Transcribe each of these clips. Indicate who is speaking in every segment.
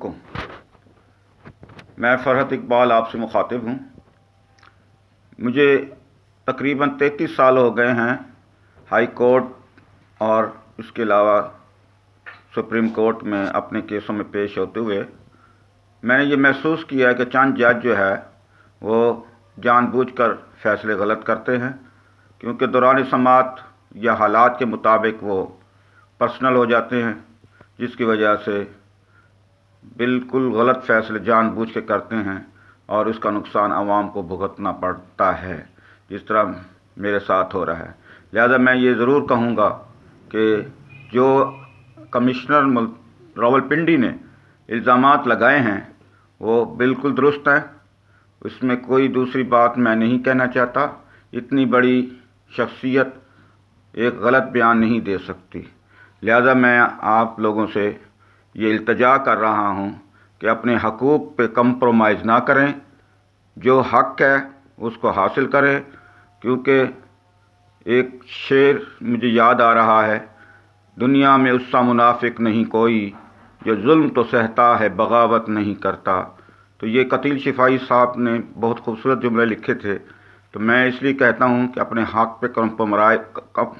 Speaker 1: علیکم، میں فرحت اقبال آپ سے مخاطب ہوں۔ مجھے تقریباً 33 سال ہو گئے ہیں ہائی کورٹ اور اس کے علاوہ سپریم کورٹ میں اپنے کیسوں میں پیش ہوتے ہوئے میں نے یہ محسوس کیا ہے کہ چند جج جو ہے وہ جان بوجھ کر فیصلے غلط کرتے ہیں، کیونکہ دوران سماعت یا حالات کے مطابق وہ پرسنل ہو جاتے ہیں، جس کی وجہ سے بالکل غلط فیصلے جان بوجھ کے کرتے ہیں اور اس کا نقصان عوام کو بھگتنا پڑتا ہے، جس طرح میرے ساتھ ہو رہا ہے۔ لہذا میں یہ ضرور کہوں گا کہ جو کمشنر راولپنڈی نے الزامات لگائے ہیں وہ بالکل درست ہیں، اس میں کوئی دوسری بات میں نہیں کہنا چاہتا۔ اتنی بڑی شخصیت ایک غلط بیان نہیں دے سکتی، لہذا میں آپ لوگوں سے یہ التجا کر رہا ہوں کہ اپنے حقوق پہ کمپرومائز نہ کریں، جو حق ہے اس کو حاصل کریں، کیونکہ ایک شعر مجھے یاد آ رہا ہے، دنیا میں اس سا منافق نہیں کوئی جو ظلم تو سہتا ہے بغاوت نہیں کرتا۔ تو یہ قتیل شفائی صاحب نے بہت خوبصورت جملے لکھے تھے، تو میں اس لیے کہتا ہوں کہ اپنے حق پہ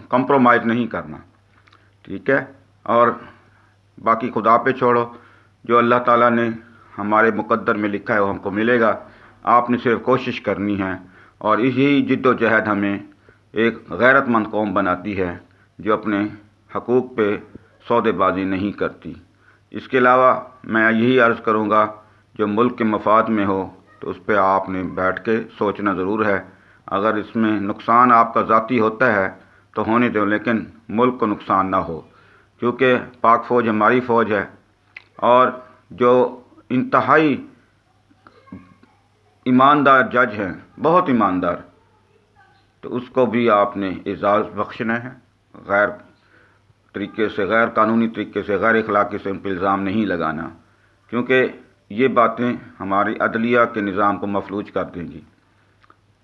Speaker 1: کمپرومائز نہیں کرنا، ٹھیک ہے؟ اور باقی خدا پہ چھوڑو، جو اللہ تعالیٰ نے ہمارے مقدر میں لکھا ہے وہ ہم کو ملے گا۔ آپ نے صرف کوشش کرنی ہے، اور یہی جد و جہد ہمیں ایک غیرت مند قوم بناتی ہے جو اپنے حقوق پہ سودے بازی نہیں کرتی۔ اس کے علاوہ میں یہی عرض کروں گا، جو ملک کے مفاد میں ہو تو اس پہ آپ نے بیٹھ کے سوچنا ضرور ہے۔ اگر اس میں نقصان آپ کا ذاتی ہوتا ہے تو ہونے دو، لیکن ملک کو نقصان نہ ہو، کیونکہ پاک فوج ہماری فوج ہے، اور جو انتہائی ایماندار جج ہیں، بہت ایماندار، تو اس کو بھی آپ نے اعزاز بخشنا ہے، غیر طریقے سے، غیر قانونی طریقے سے، غیر اخلاقی سے ان پہ الزام نہیں لگانا، کیونکہ یہ باتیں ہماری عدلیہ کے نظام کو مفلوج کر دیں گی۔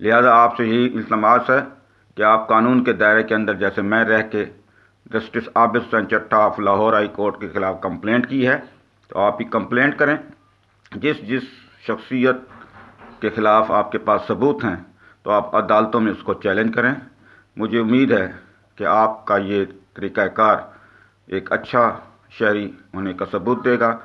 Speaker 1: لہذا آپ سے یہی التماس ہے کہ آپ قانون کے دائرے کے اندر، جیسے میں رہ کے justice Abid Hussain Chattha of Lahore high court کے خلاف کمپلینٹ کی ہے، تو آپ بھی کمپلینٹ کریں۔ جس شخصیت کے خلاف آپ کے پاس ثبوت ہیں تو آپ عدالتوں میں اس کو چیلنج کریں۔ مجھے امید ہے کہ آپ کا یہ طریقہ کار ایک اچھا شہری ہونے کا ثبوت دے گا۔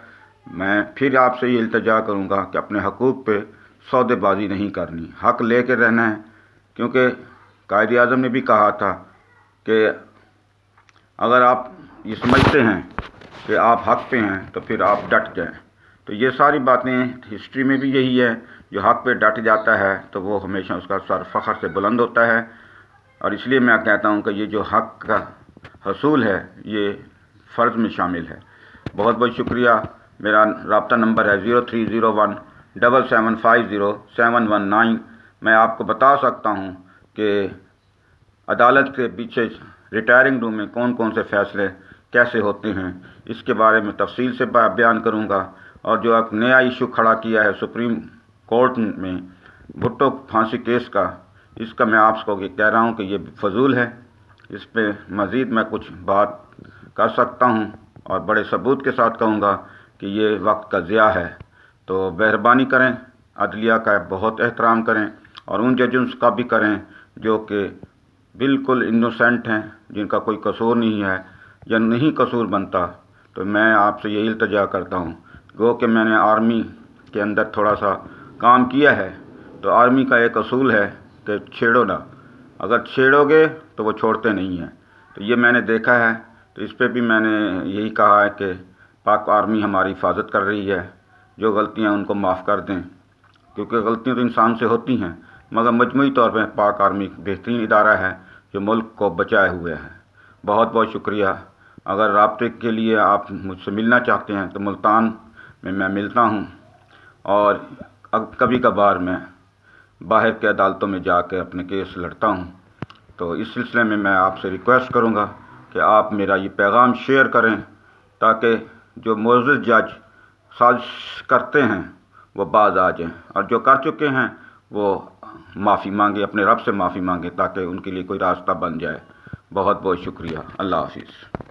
Speaker 1: میں پھر آپ سے یہ التجا کروں گا کہ اپنے حقوق پہ سودے بازی نہیں کرنی، حق لے کے رہنا ہے، کیونکہ قائد اعظم نے بھی کہا تھا کہ اگر آپ یہ سمجھتے ہیں کہ آپ حق پہ ہیں تو پھر آپ ڈٹ جائیں۔ تو یہ ساری باتیں ہسٹری میں بھی یہی ہے، جو حق پہ ڈٹ جاتا ہے تو وہ ہمیشہ اس کا سر فخر سے بلند ہوتا ہے، اور اس لیے میں کہتا ہوں کہ یہ جو حق کا حصول ہے یہ فرض میں شامل ہے۔ بہت بہت شکریہ۔ میرا رابطہ نمبر ہے 03017750 میں آپ کو بتا سکتا ہوں کہ عدالت کے پیچھے ریٹائرنگ روم میں کون کون سے فیصلے کیسے ہوتے ہیں، اس کے بارے میں تفصیل سے بیان کروں گا۔ اور جو ایک نیا ایشو کھڑا کیا ہے سپریم کورٹ میں بھٹو پھانسی کیس کا، اس کا میں آپ کو کہہ رہا ہوں کہ یہ فضول ہے، اس پہ مزید میں کچھ بات کر سکتا ہوں اور بڑے ثبوت کے ساتھ کہوں گا کہ یہ وقت کا ضیاع ہے۔ تو مہربانی کریں، عدلیہ کا بہت احترام کریں، اور ان ججز کا بھی کریں جو کہ بالکل انوسینٹ ہیں، جن کا کوئی قصور نہیں ہے یا نہیں قصور بنتا۔ تو میں آپ سے یہی التجا کرتا ہوں، گو کہ میں نے آرمی کے اندر تھوڑا سا کام کیا ہے، تو آرمی کا ایک اصول ہے کہ چھیڑو نہ، اگر چھیڑو گے تو وہ چھوڑتے نہیں ہیں۔ تو یہ میں نے دیکھا ہے، تو اس پہ بھی میں نے یہی کہا ہے کہ پاک آرمی ہماری حفاظت کر رہی ہے، جو غلطیاں ان کو معاف کر دیں، کیونکہ غلطیاں تو انسان سے ہوتی ہیں، مگر مجموعی طور پہ پاک آرمی بہترین ادارہ ہے جو ملک کو بچائے ہوئے ہے۔ بہت بہت شکریہ۔ اگر رابطے کے لیے آپ مجھ سے ملنا چاہتے ہیں تو ملتان میں ملتا ہوں، اور کبھی کبھار میں باہر کے عدالتوں میں جا کے اپنے کیس لڑتا ہوں۔ تو اس سلسلے میں آپ سے ریکویسٹ کروں گا کہ آپ میرا یہ پیغام شیئر کریں، تاکہ جو معزز جج سازش کرتے ہیں وہ باز آ جائیں، اور جو کر چکے ہیں وہ معافی مانگے، اپنے رب سے معافی مانگے، تاکہ ان کے لیے کوئی راستہ بن جائے۔ بہت بہت شکریہ۔ اللہ حافظ۔